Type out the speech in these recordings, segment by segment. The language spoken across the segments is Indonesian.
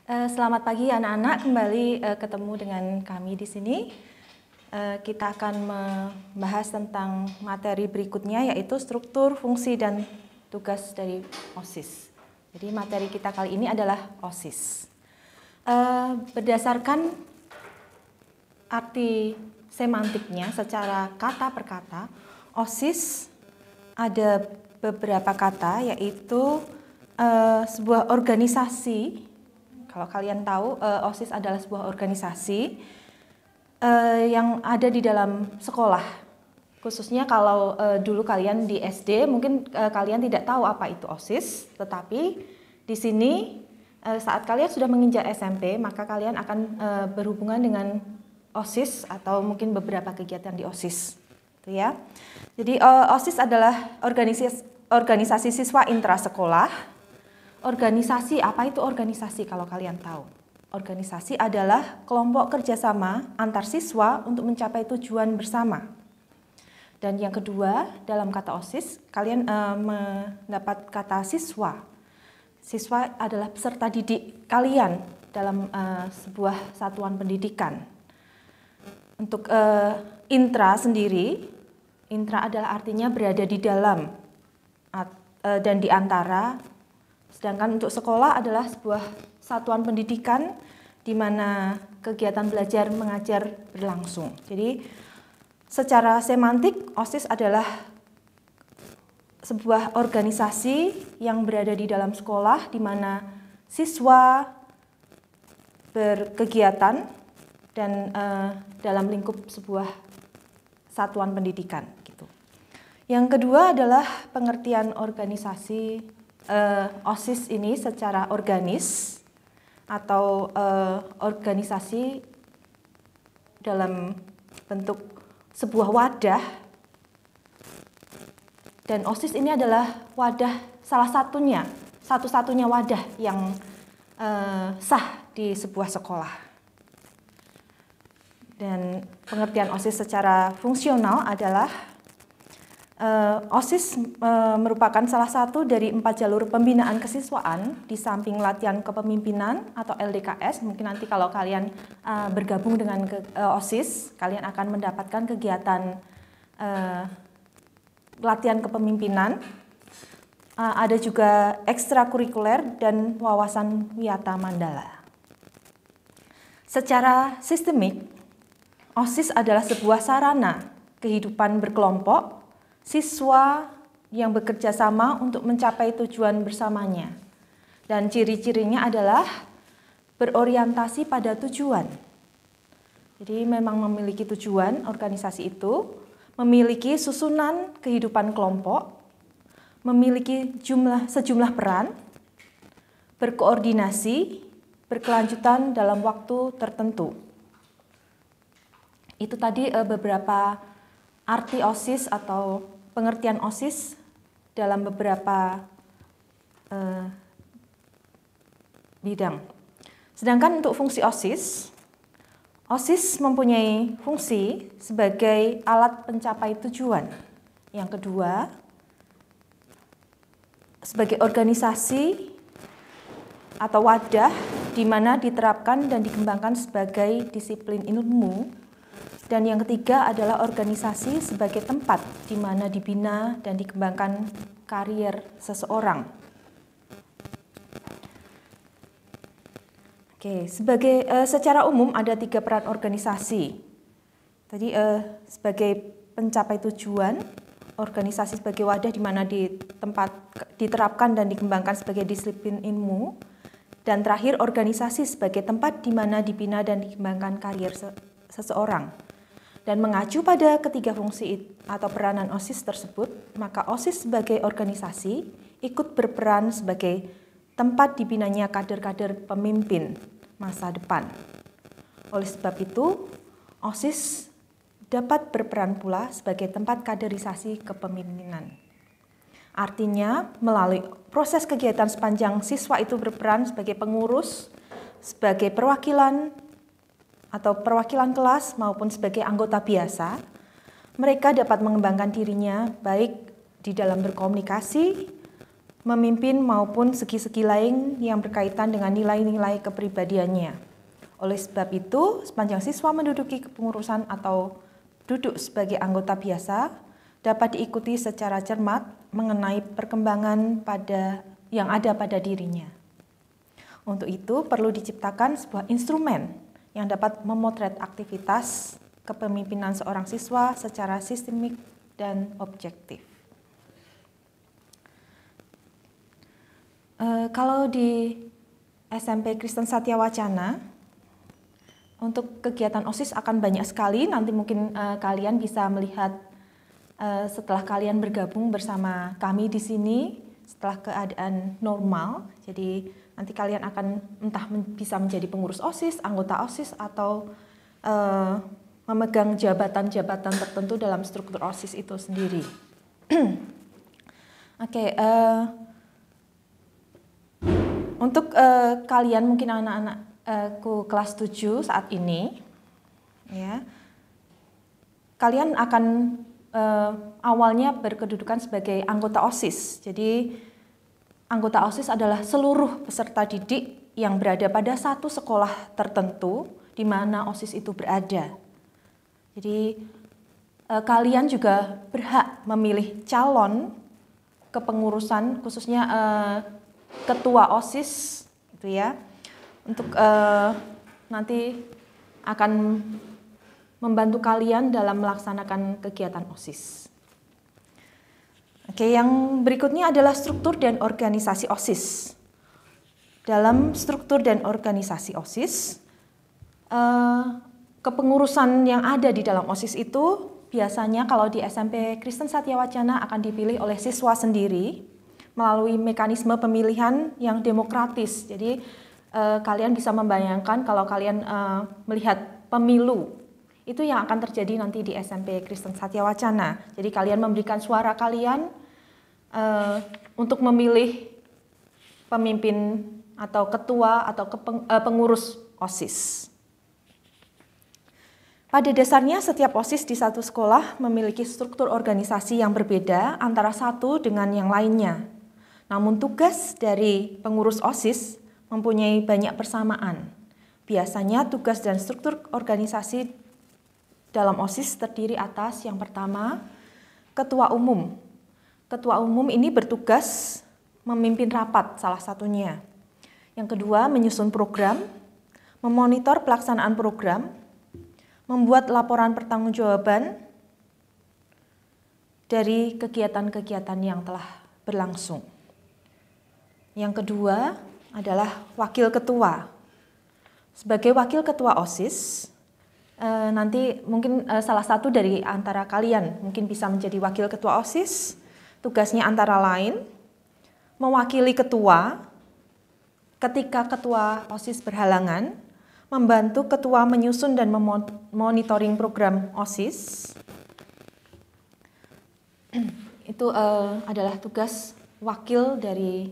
Selamat pagi anak-anak, kembali ketemu dengan kami di sini. Kita akan membahas tentang materi berikutnya, yaitu struktur, fungsi, dan tugas dari OSIS. Jadi materi kita kali ini adalah OSIS. Berdasarkan arti semantiknya secara kata per kata, OSIS ada beberapa kata, yaitu sebuah organisasi. Kalau kalian tahu, OSIS adalah sebuah organisasi yang ada di dalam sekolah. Khususnya kalau dulu kalian di SD, mungkin kalian tidak tahu apa itu OSIS. Tetapi di sini saat kalian sudah menginjak SMP, maka kalian akan berhubungan dengan OSIS atau mungkin beberapa kegiatan di OSIS. Gitu ya. Jadi OSIS adalah organisasi siswa intrasekolah. Organisasi, apa itu organisasi kalau kalian tahu? Organisasi adalah kelompok kerjasama antar siswa untuk mencapai tujuan bersama. Dan yang kedua, dalam kata OSIS, kalian mendapat kata siswa. Siswa adalah peserta didik kalian dalam sebuah satuan pendidikan. Untuk intra sendiri, intra adalah artinya berada di dalam dan di antara. Sedangkan untuk sekolah adalah sebuah satuan pendidikan di mana kegiatan belajar mengajar berlangsung. Jadi secara semantik OSIS adalah sebuah organisasi yang berada di dalam sekolah di mana siswa berkegiatan dan dalam lingkup sebuah satuan pendidikan gitu. Yang kedua adalah pengertian organisasi OSIS ini secara organis atau organisasi dalam bentuk sebuah wadah, dan OSIS ini adalah wadah satu-satunya wadah yang sah di sebuah sekolah. Dan pengertian OSIS secara fungsional adalah OSIS merupakan salah satu dari 4 jalur pembinaan kesiswaan di samping latihan kepemimpinan atau LDKS. Mungkin nanti kalau kalian bergabung dengan OSIS, kalian akan mendapatkan kegiatan latihan kepemimpinan. Ada juga ekstrakurikuler dan wawasan wiyata mandala. Secara sistemik, OSIS adalah sebuah sarana kehidupan berkelompok siswa yang bekerja sama untuk mencapai tujuan bersamanya. Dan ciri-cirinya adalah berorientasi pada tujuan. Jadi memang memiliki tujuan organisasi itu, memiliki susunan kehidupan kelompok, memiliki sejumlah peran, berkoordinasi, berkelanjutan dalam waktu tertentu. Itu tadi beberapa arti OSIS atau pengertian OSIS dalam beberapa bidang. Sedangkan untuk fungsi OSIS, OSIS mempunyai fungsi sebagai alat pencapai tujuan. Yang kedua, sebagai organisasi atau wadah di mana diterapkan dan dikembangkan sebagai disiplin ilmu. Dan yang ketiga adalah organisasi sebagai tempat di mana dibina dan dikembangkan karier seseorang. Oke, secara umum ada 3 peran organisasi. Tadi sebagai pencapai tujuan, organisasi sebagai wadah di mana diterapkan dan dikembangkan sebagai disiplin ilmu, dan terakhir organisasi sebagai tempat di mana dibina dan dikembangkan karier seseorang. Dan mengacu pada ketiga fungsi atau peranan OSIS tersebut, maka OSIS sebagai organisasi ikut berperan sebagai tempat dibinanya kader-kader pemimpin masa depan. Oleh sebab itu, OSIS dapat berperan pula sebagai tempat kaderisasi kepemimpinan. Artinya, melalui proses kegiatan sepanjang siswa itu berperan sebagai pengurus, sebagai perwakilan kelas maupun sebagai anggota biasa, mereka dapat mengembangkan dirinya baik di dalam berkomunikasi, memimpin maupun segi-segi lain yang berkaitan dengan nilai-nilai kepribadiannya. Oleh sebab itu, sepanjang siswa menduduki kepengurusan atau duduk sebagai anggota biasa, dapat diikuti secara cermat mengenai perkembangan yang ada pada dirinya. Untuk itu, perlu diciptakan sebuah instrumen yang dapat memotret aktivitas kepemimpinan seorang siswa secara sistemik dan objektif. Kalau di SMP Kristen Satya Wacana, untuk kegiatan OSIS akan banyak sekali. Nanti mungkin kalian bisa melihat setelah kalian bergabung bersama kami di sini setelah keadaan normal. Jadi nanti kalian akan entah bisa menjadi pengurus OSIS, anggota OSIS, atau memegang jabatan-jabatan tertentu dalam struktur OSIS itu sendiri. Oke. Untuk kalian mungkin anak-anakku kelas 7 saat ini, ya, kalian akan awalnya berkedudukan sebagai anggota OSIS. Jadi anggota OSIS adalah seluruh peserta didik yang berada pada satu sekolah tertentu di mana OSIS itu berada. Jadi kalian juga berhak memilih calon kepengurusan, khususnya ketua OSIS, itu ya, untuk nanti akan membantu kalian dalam melaksanakan kegiatan OSIS. Oke, yang berikutnya adalah struktur dan organisasi OSIS. Dalam struktur dan organisasi OSIS, kepengurusan yang ada di dalam OSIS itu biasanya kalau di SMP Kristen Satya Wacana akan dipilih oleh siswa sendiri melalui mekanisme pemilihan yang demokratis. Jadi kalian bisa membayangkan kalau kalian melihat pemilu, itu yang akan terjadi nanti di SMP Kristen Satya Wacana. Jadi kalian memberikan suara kalian untuk memilih pemimpin atau ketua atau pengurus OSIS. Pada dasarnya setiap OSIS di satu sekolah memiliki struktur organisasi yang berbeda antara satu dengan yang lainnya. Namun tugas dari pengurus OSIS mempunyai banyak persamaan. Biasanya tugas dan struktur organisasi dalam OSIS terdiri atas yang pertama, ketua umum. Ketua umum ini bertugas memimpin rapat salah satunya. Yang kedua, menyusun program, memonitor pelaksanaan program, membuat laporan pertanggungjawaban dari kegiatan-kegiatan yang telah berlangsung. Yang kedua adalah wakil ketua. Sebagai wakil ketua OSIS, nanti mungkin salah satu dari antara kalian mungkin bisa menjadi wakil ketua OSIS. Tugasnya antara lain mewakili ketua ketika ketua OSIS berhalangan, membantu ketua menyusun dan memonitoring program OSIS. Itu adalah tugas wakil dari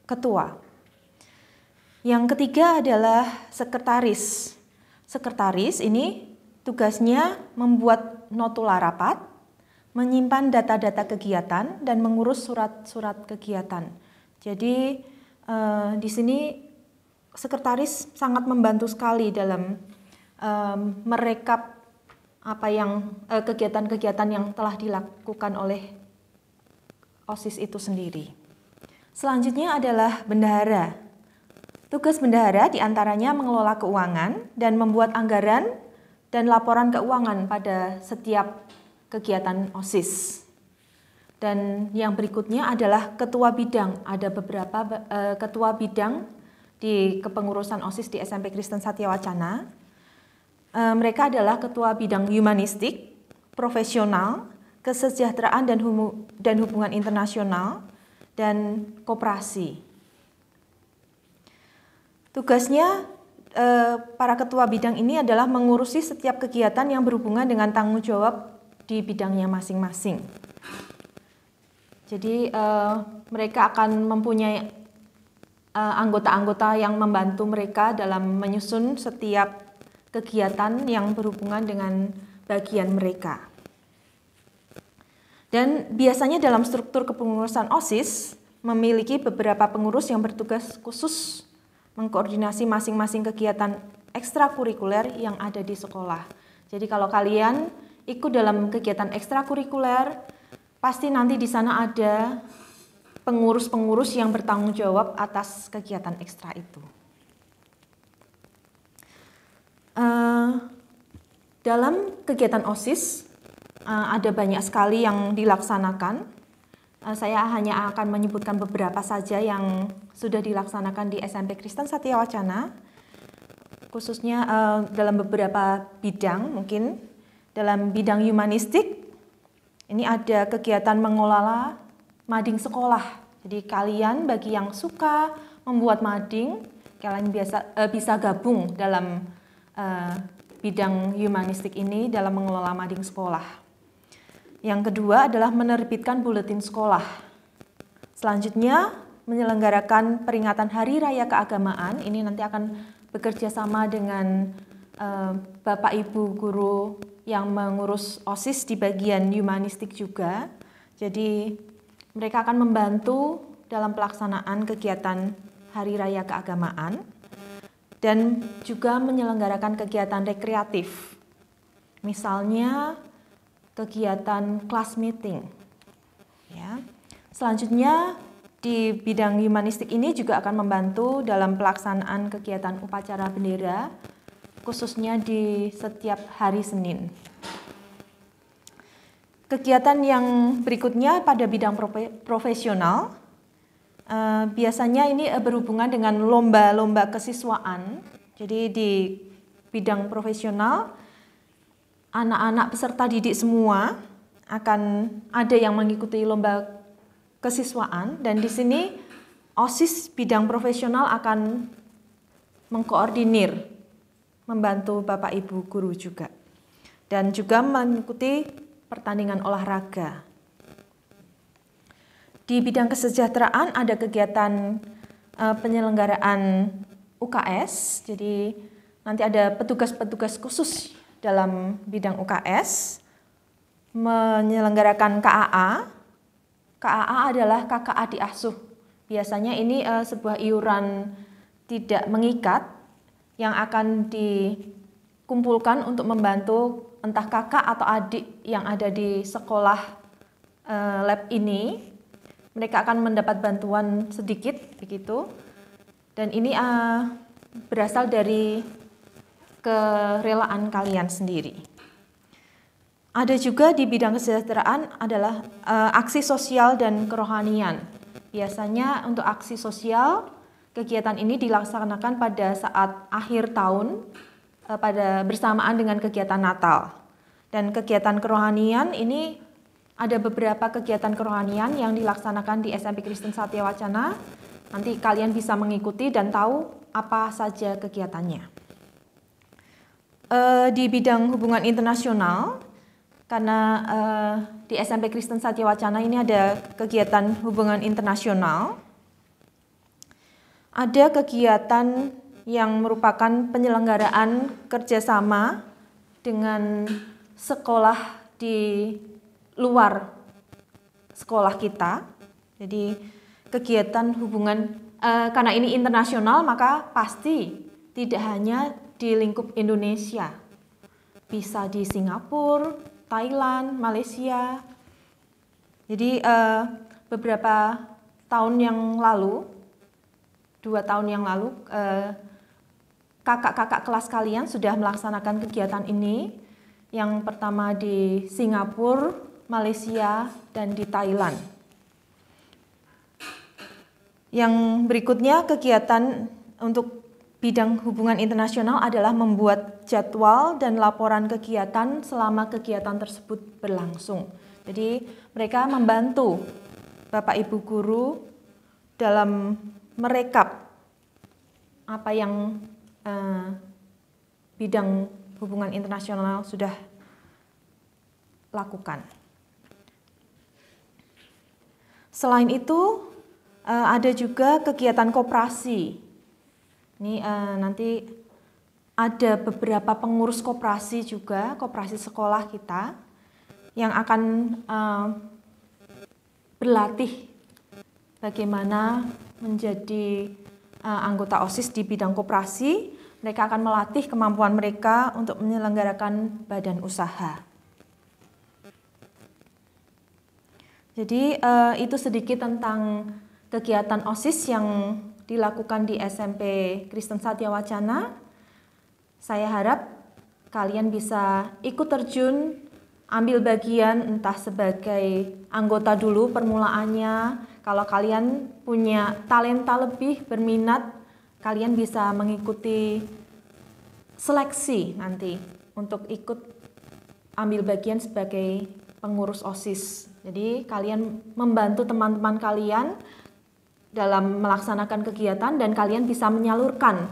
ketua. Yang ketiga adalah sekretaris. Sekretaris ini tugasnya membuat notula rapat, menyimpan data-data kegiatan, dan mengurus surat-surat kegiatan. Jadi di sini sekretaris sangat membantu sekali dalam merekap apa yang kegiatan-kegiatan yang telah dilakukan oleh OSIS itu sendiri. Selanjutnya adalah bendahara. Tugas bendahara diantaranya mengelola keuangan dan membuat anggaran dan laporan keuangan pada setiap kegiatan OSIS. Dan yang berikutnya adalah ketua bidang. Ada beberapa ketua bidang di kepengurusan OSIS di SMP Kristen Satya Wacana. Mereka adalah ketua bidang humanistik, profesional, kesejahteraan dan hubungan internasional, dan koperasi. Tugasnya para ketua bidang ini adalah mengurusi setiap kegiatan yang berhubungan dengan tanggung jawab di bidangnya masing-masing. Jadi mereka akan mempunyai anggota-anggota yang membantu mereka dalam menyusun setiap kegiatan yang berhubungan dengan bagian mereka. Dan biasanya dalam struktur kepengurusan OSIS, memiliki beberapa pengurus yang bertugas khusus mengkoordinasi masing-masing kegiatan ekstrakurikuler yang ada di sekolah. Jadi kalau kalian ikut dalam kegiatan ekstrakurikuler, pasti nanti di sana ada pengurus-pengurus yang bertanggung jawab atas kegiatan ekstra itu. Dalam kegiatan OSIS ada banyak sekali yang dilaksanakan. Saya hanya akan menyebutkan beberapa saja yang sudah dilaksanakan di SMP Kristen Satya Wacana, khususnya dalam beberapa bidang. Mungkin dalam bidang humanistik, ini ada kegiatan mengelola mading sekolah. Jadi kalian bagi yang suka membuat mading, kalian bisa gabung dalam bidang humanistik ini dalam mengelola mading sekolah. Yang kedua adalah menerbitkan buletin sekolah. Selanjutnya menyelenggarakan peringatan Hari Raya Keagamaan. Ini nanti akan bekerja sama dengan Bapak Ibu guru yang mengurus OSIS di bagian humanistik juga. Jadi mereka akan membantu dalam pelaksanaan kegiatan Hari Raya Keagamaan dan juga menyelenggarakan kegiatan rekreatif. Misalnya kegiatan class meeting. Ya. Selanjutnya di bidang humanistik ini juga akan membantu dalam pelaksanaan kegiatan upacara bendera, khususnya di setiap hari Senin. Kegiatan yang berikutnya pada bidang profesional, biasanya ini berhubungan dengan lomba-lomba kesiswaan. Jadi di bidang profesional, anak-anak peserta didik semua akan ada yang mengikuti lomba kesiswaan, dan di sini OSIS bidang profesional akan mengkoordinir, membantu Bapak Ibu guru juga, dan juga mengikuti pertandingan olahraga. Di bidang kesejahteraan ada kegiatan penyelenggaraan UKS, jadi nanti ada petugas-petugas khusus dalam bidang UKS menyelenggarakan KAA. KAA adalah kakak adik asuh. Biasanya ini sebuah iuran tidak mengikat yang akan dikumpulkan untuk membantu entah kakak atau adik yang ada di sekolah lab ini. Mereka akan mendapat bantuan sedikit begitu, dan ini berasal dari kerelaan kalian sendiri. Ada juga di bidang kesejahteraan adalah aksi sosial dan kerohanian. Biasanya untuk aksi sosial, kegiatan ini dilaksanakan pada saat akhir tahun, pada bersamaan dengan kegiatan Natal. Dan kegiatan kerohanian ini ada beberapa kegiatan kerohanian yang dilaksanakan di SMP Kristen Satya Wacana. Nanti kalian bisa mengikuti dan tahu apa saja kegiatannya. Di bidang hubungan internasional, karena di SMP Kristen Satya Wacana ini ada kegiatan hubungan internasional, ada kegiatan yang merupakan penyelenggaraan kerjasama dengan sekolah di luar sekolah kita. Jadi kegiatan hubungan, karena ini internasional, maka pasti tidak hanya di lingkup Indonesia, bisa di Singapura, Thailand, Malaysia. Jadi beberapa tahun yang lalu, 2 tahun yang lalu, kakak-kakak kelas kalian sudah melaksanakan kegiatan ini. Yang pertama di Singapura, Malaysia, dan di Thailand. Yang berikutnya kegiatan untuk bidang hubungan internasional adalah membuat jadwal dan laporan kegiatan selama kegiatan tersebut berlangsung. Jadi mereka membantu Bapak Ibu guru dalam merekap apa yang bidang hubungan internasional sudah lakukan. Selain itu, ada juga kegiatan koperasi. Ini nanti ada beberapa pengurus koperasi juga, koperasi sekolah kita, yang akan berlatih bagaimana menjadi anggota OSIS di bidang koperasi. Mereka akan melatih kemampuan mereka untuk menyelenggarakan badan usaha. Jadi itu sedikit tentang kegiatan OSIS yang dilakukan di SMP Kristen Satya Wacana. Saya harap kalian bisa ikut terjun, ambil bagian entah sebagai anggota dulu permulaannya. Kalau kalian punya talenta lebih, berminat, kalian bisa mengikuti seleksi nanti untuk ikut ambil bagian sebagai pengurus OSIS. Jadi kalian membantu teman-teman kalian dalam melaksanakan kegiatan dan kalian bisa menyalurkan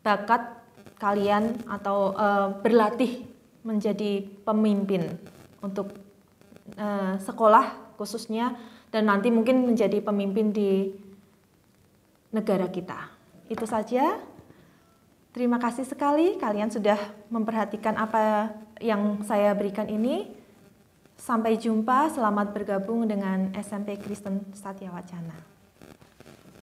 bakat kalian atau berlatih menjadi pemimpin untuk sekolah khususnya dan nanti mungkin menjadi pemimpin di negara kita. Itu saja. Terima kasih sekali kalian sudah memperhatikan apa yang saya berikan ini. Sampai jumpa, selamat bergabung dengan SMP Kristen Satya Wacana.